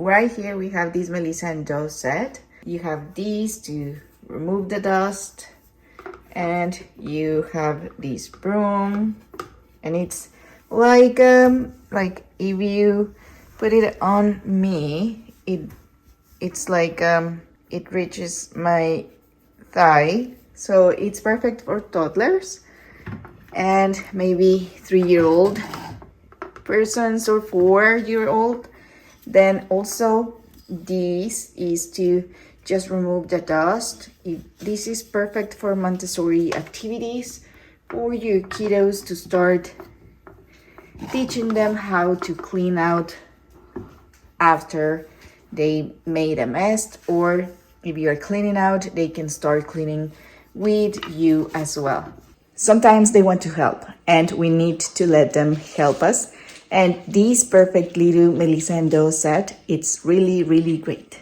right here we have this Melissa and Doe set. You have these to remove the dust, and you have this broom, and it's like if you put it on me, it's like it reaches my thigh, so it's perfect for toddlers and maybe 3-year-old persons or 4-year-old. Then also this is to just remove the dust. This is perfect for Montessori activities for your kiddos to start teaching them how to clean out after they made a mess, or if you're cleaning out, they can start cleaning with you as well. Sometimes they want to help and we need to let them help us. And this perfect little Melissa and Doe set, it's really, really great.